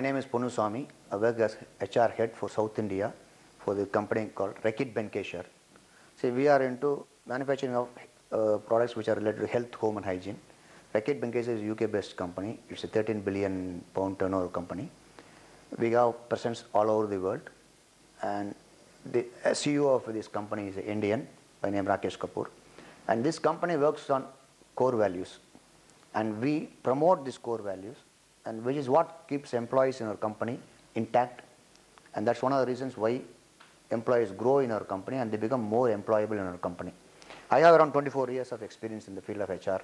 My name is Ponnuswamy. I work as HR head for South India for the company called Reckkit beskaiker. See, we are into manufacturing of products which are related to health, home and hygiene. Reckkit beskaiker is a UK based company. It's a 13 billion pound turnover company. We have presence all over the world, and the CEO of this company is Indian by name Rakesh Kapoor, and this company works on core values, and we promote these core values, and which is what keeps employees in our company intact, and that's one of the reasons why employees grow in our company and they become more employable in our company. I have around 24 years of experience in the field of HR.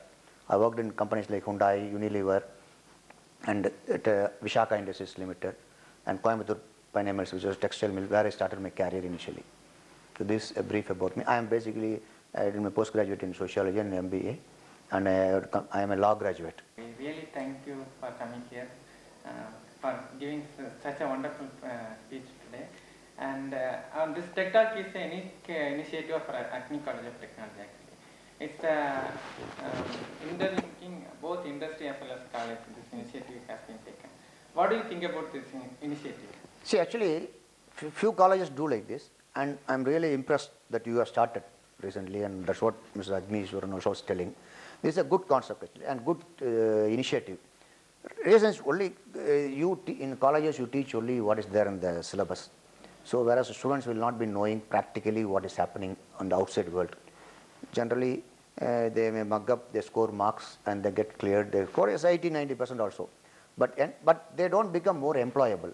I worked in companies like Hyundai, Unilever, and at Vishaka Industries Limited, and Coimbatore Pine Mills, which was textile mill, where I started my career initially. So this is a brief about me. I am basically I did my postgraduate in sociology and MBA, and I am a law graduate. We really thank you for coming here, for giving such a wonderful speech today. And on this Tech Talk is a unique initiative for Acme College of Technology actually. It's interlinking both industry as well as college. This initiative has been taken. What do you think about this initiative? See, actually, few colleges do like this, and I'm really impressed that you have started recently, and that's what Mr. Agneeshwaran also was telling. This is a good concept actually, and good initiative. Reasons only in colleges you teach only what is there in the syllabus. So whereas students will not be knowing practically what is happening on the outside world. Generally, they may mug up, they score marks, and they get cleared. They score as 80-90% also, but they don't become more employable.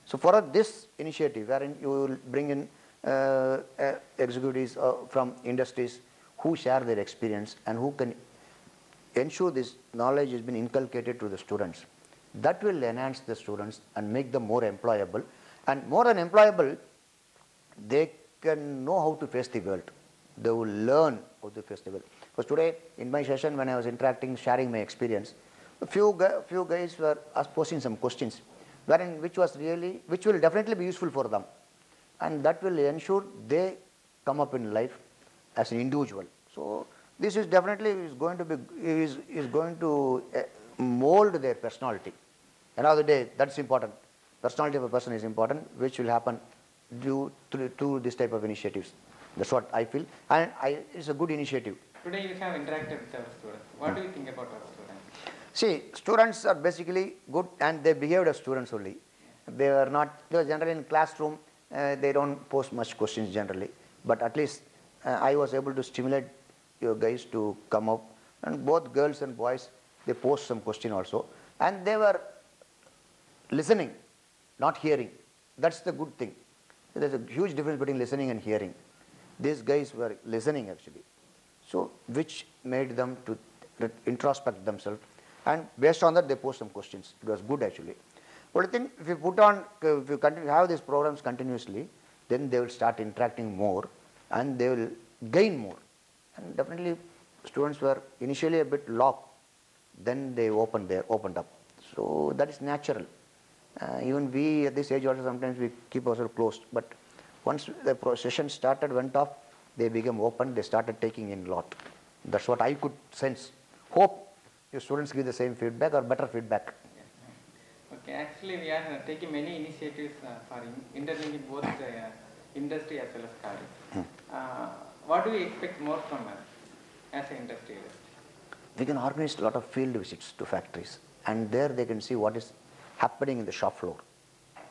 So for this initiative, wherein you will bring in executives from industries who share their experience and who can ensure this knowledge has been inculcated to the students, that will enhance the students and make them more employable. And more than employable, they can know how to face the world. They will learn how to face the world. Because today, in my session, when I was interacting, sharing my experience, a few guys were posing some questions, which will definitely be useful for them, and that will ensure they come up in life as an individual. So this is definitely going to mold their personality. End of the day, that's important. Personality of a person is important, which will happen due to this type of initiatives. That's what I feel, and it's a good initiative. Today you have interacted with our students. What do you think about our students? See, students are basically good, and they behaved as students only. They were generally in classroom, they don't pose much questions generally, but at least I was able to stimulate you guys to come up, and both girls and boys, they posed some question also, and they were listening, not hearing. That's the good thing. There's a huge difference between listening and hearing. These guys were listening actually, so which made them to introspect themselves, and based on that they posed some questions. It was good actually. But I think if you have these programs continuously, then they will start interacting more and they will gain more. And definitely students were initially a bit locked, then they opened up. So that is natural. Even we at this age also sometimes we keep ourselves closed, but once the session went off, they became open, they started taking in a lot. That's what I could sense. Hope your students give the same feedback or better feedback. Okay, actually we are taking many initiatives for interlinking both industry as well as college. What do we expect more from us as an industrialist? We can organize a lot of field visits to factories, and there they can see what is happening in the shop floor.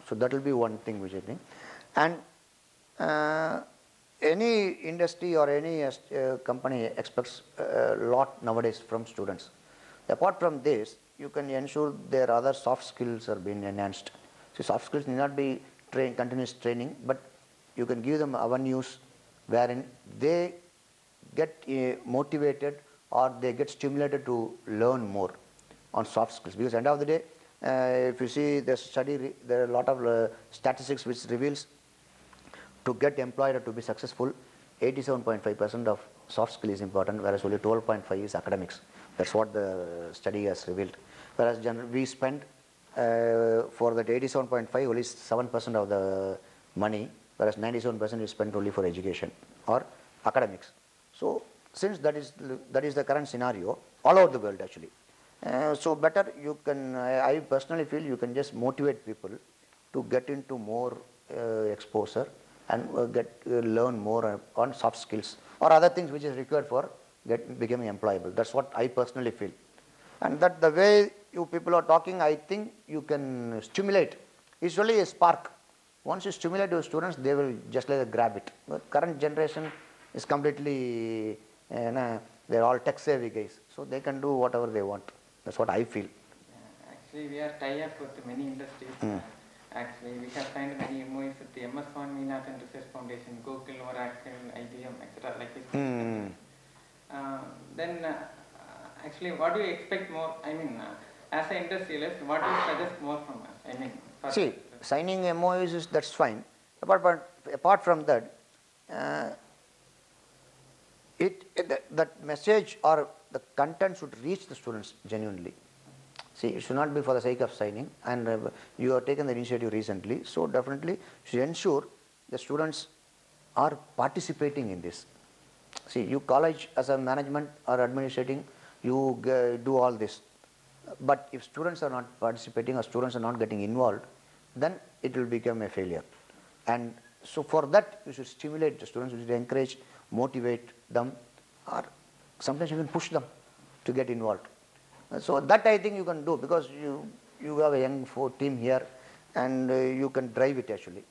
So that will be one thing which I think. And any industry or any company expects a lot nowadays from students. Apart from this, you can ensure their other soft skills are being enhanced. So soft skills need not be continuous training, but you can give them avenues wherein they get motivated or they get stimulated to learn more on soft skills. Because at the end of the day, if you see the study, there are a lot of statistics which reveals to get employed or to be successful, 87.5% of soft skill is important, whereas only 12.5 is academics. That's what the study has revealed. Whereas we spend for that 87.5 only 7% of the money, whereas 97% is spent only for education or academics. So since that is the current scenario all over the world actually, So better you can, I personally feel you can just motivate people to get into more exposure and learn more on soft skills or other things which is required for becoming employable. That's what I personally feel. And that the way you people are talking, I think you can stimulate. It's only a spark. Once you stimulate your students, they will just like grab it. The current generation is completely, they're all tech savvy guys, so they can do whatever they want. That's what I feel. Actually, we are tied up with many industries. Actually, we have signed many MOUs with the Ponnuswamy Hr and Research Foundation, Google, Oracle, IBM, etc. Like this. Then, actually, what do you expect more? I mean, as an industrialist, what do you suggest more from us? I mean, see, signing MOUs that's fine. Apart from that, that message or the content should reach the students genuinely. See, it should not be for the sake of signing, and you have taken the initiative recently, so definitely should ensure the students are participating in this. See, you college as a management or administrating, you do all this, but if students are not participating or students are not getting involved, then it will become a failure. And so for that, you should stimulate the students, you should encourage, motivate them, or sometimes even push them to get involved. So that I think you can do, because you have a young team here, and you can drive it actually.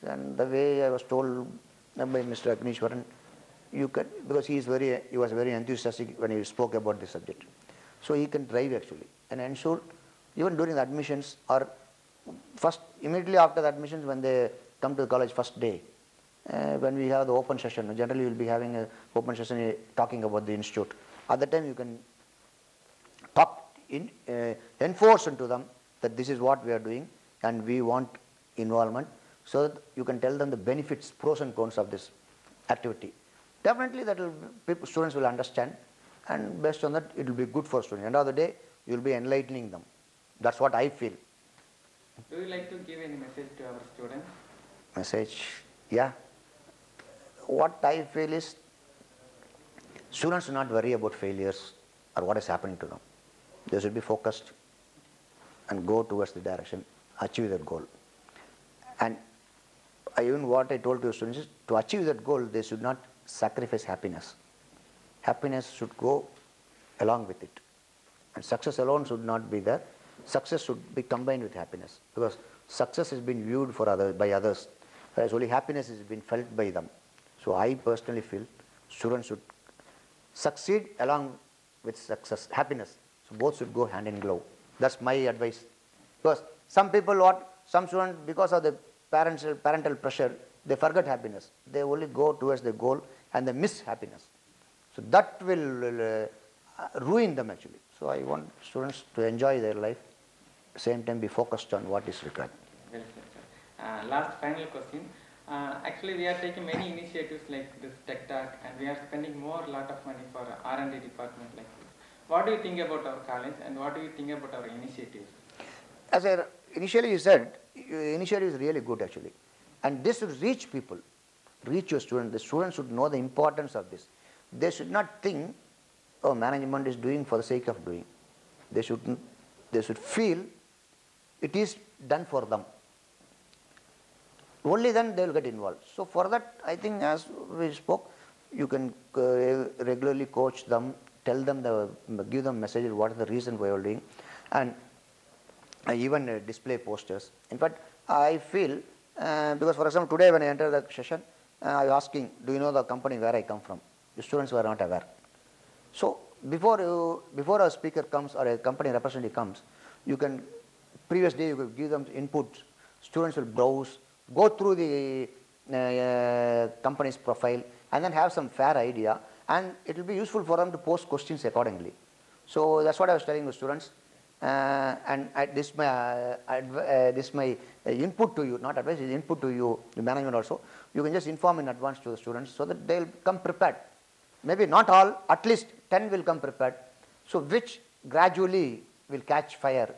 And the way I was told by Mr. Agnishwaran, you can, because he was very enthusiastic when he spoke about this subject. So he can drive actually and ensure, even during the admissions or immediately after the admissions, when they come to the college first day, when we have the open session, generally we will be having an open session talking about the institute. At that time you can enforce into them that this is what we are doing and we want involvement, so that you can tell them the benefits, pros and cons of this activity. Definitely students will understand, and based on that it will be good for students. End of the day, you will be enlightening them. That's what I feel. Do you like to give any message to our students? Message? Yeah. What I feel is, students should not worry about failures or what is happening to them. They should be focused and go towards the direction, achieve their goal. And even what I told to students is, to achieve that goal, they should not sacrifice happiness. Happiness should go along with it. And success alone should not be there. Success should be combined with happiness, because success has been viewed by others, whereas only happiness has been felt by them. So I personally feel students should succeed along with success, happiness. So both should go hand in glove. That's my advice. Because some students, because of the parental pressure, they forget happiness. They only go towards the goal and they miss happiness. So that will ruin them actually. So I want students to enjoy their life, at the same time be focused on what is required. Well said, sir. Last final question. Actually, we are taking many initiatives like this Tech Talk, and we are spending lot of money for R&D department like this. What do you think about our college, and what do you think about our initiatives? As I initially said, initiative is really good actually. And this should reach people, reach your students. The students should know the importance of this. They should not think, oh, management is doing for the sake of doing. They should feel it is done for them. Only then they will get involved. So for that, I think as we spoke, you can regularly coach them, tell them, give them messages, what is the reason why you are doing, and even display posters. In fact, I feel, because for example, today when I entered the session, I was asking, do you know the company where I come from? The students were not aware. So before a speaker comes or a company representative comes, you can, previous day you could give them input. Students will browse, go through the company's profile, and then have some fair idea, and it will be useful for them to post questions accordingly. So that's what I was telling the students. And this my input to you, not advice, is input to you, the management also. You can just inform in advance to the students so that they will come prepared. Maybe not all, at least 10 will come prepared. So which gradually will catch fire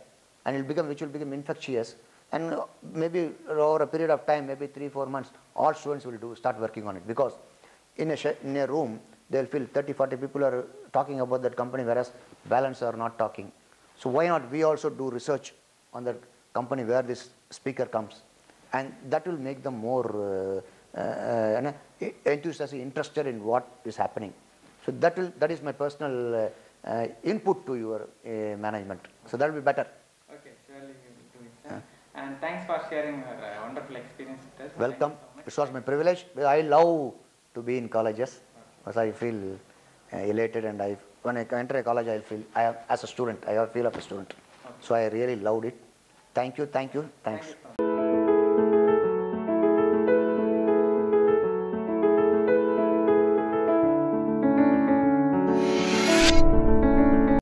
and which will become infectious. And maybe over a period of time, maybe 3-4 months, all students will start working on it. Because in a room, they will feel 30-40 people are talking about that company, whereas balance are not talking. So why not we also do research on the company where this speaker comes, and that will make them more enthusiastic, interested in what is happening. So that is my personal input to your management. So that will be better. Okay, surely we will do it, sir. And thanks for sharing your wonderful experience with us. Welcome. Thank you It so was my privilege. I love to be in colleges because I feel elated, and when I enter a college, I feel as a student. I feel of a student. Okay. So I really loved it. Thank you. Thank you so Thanks. much.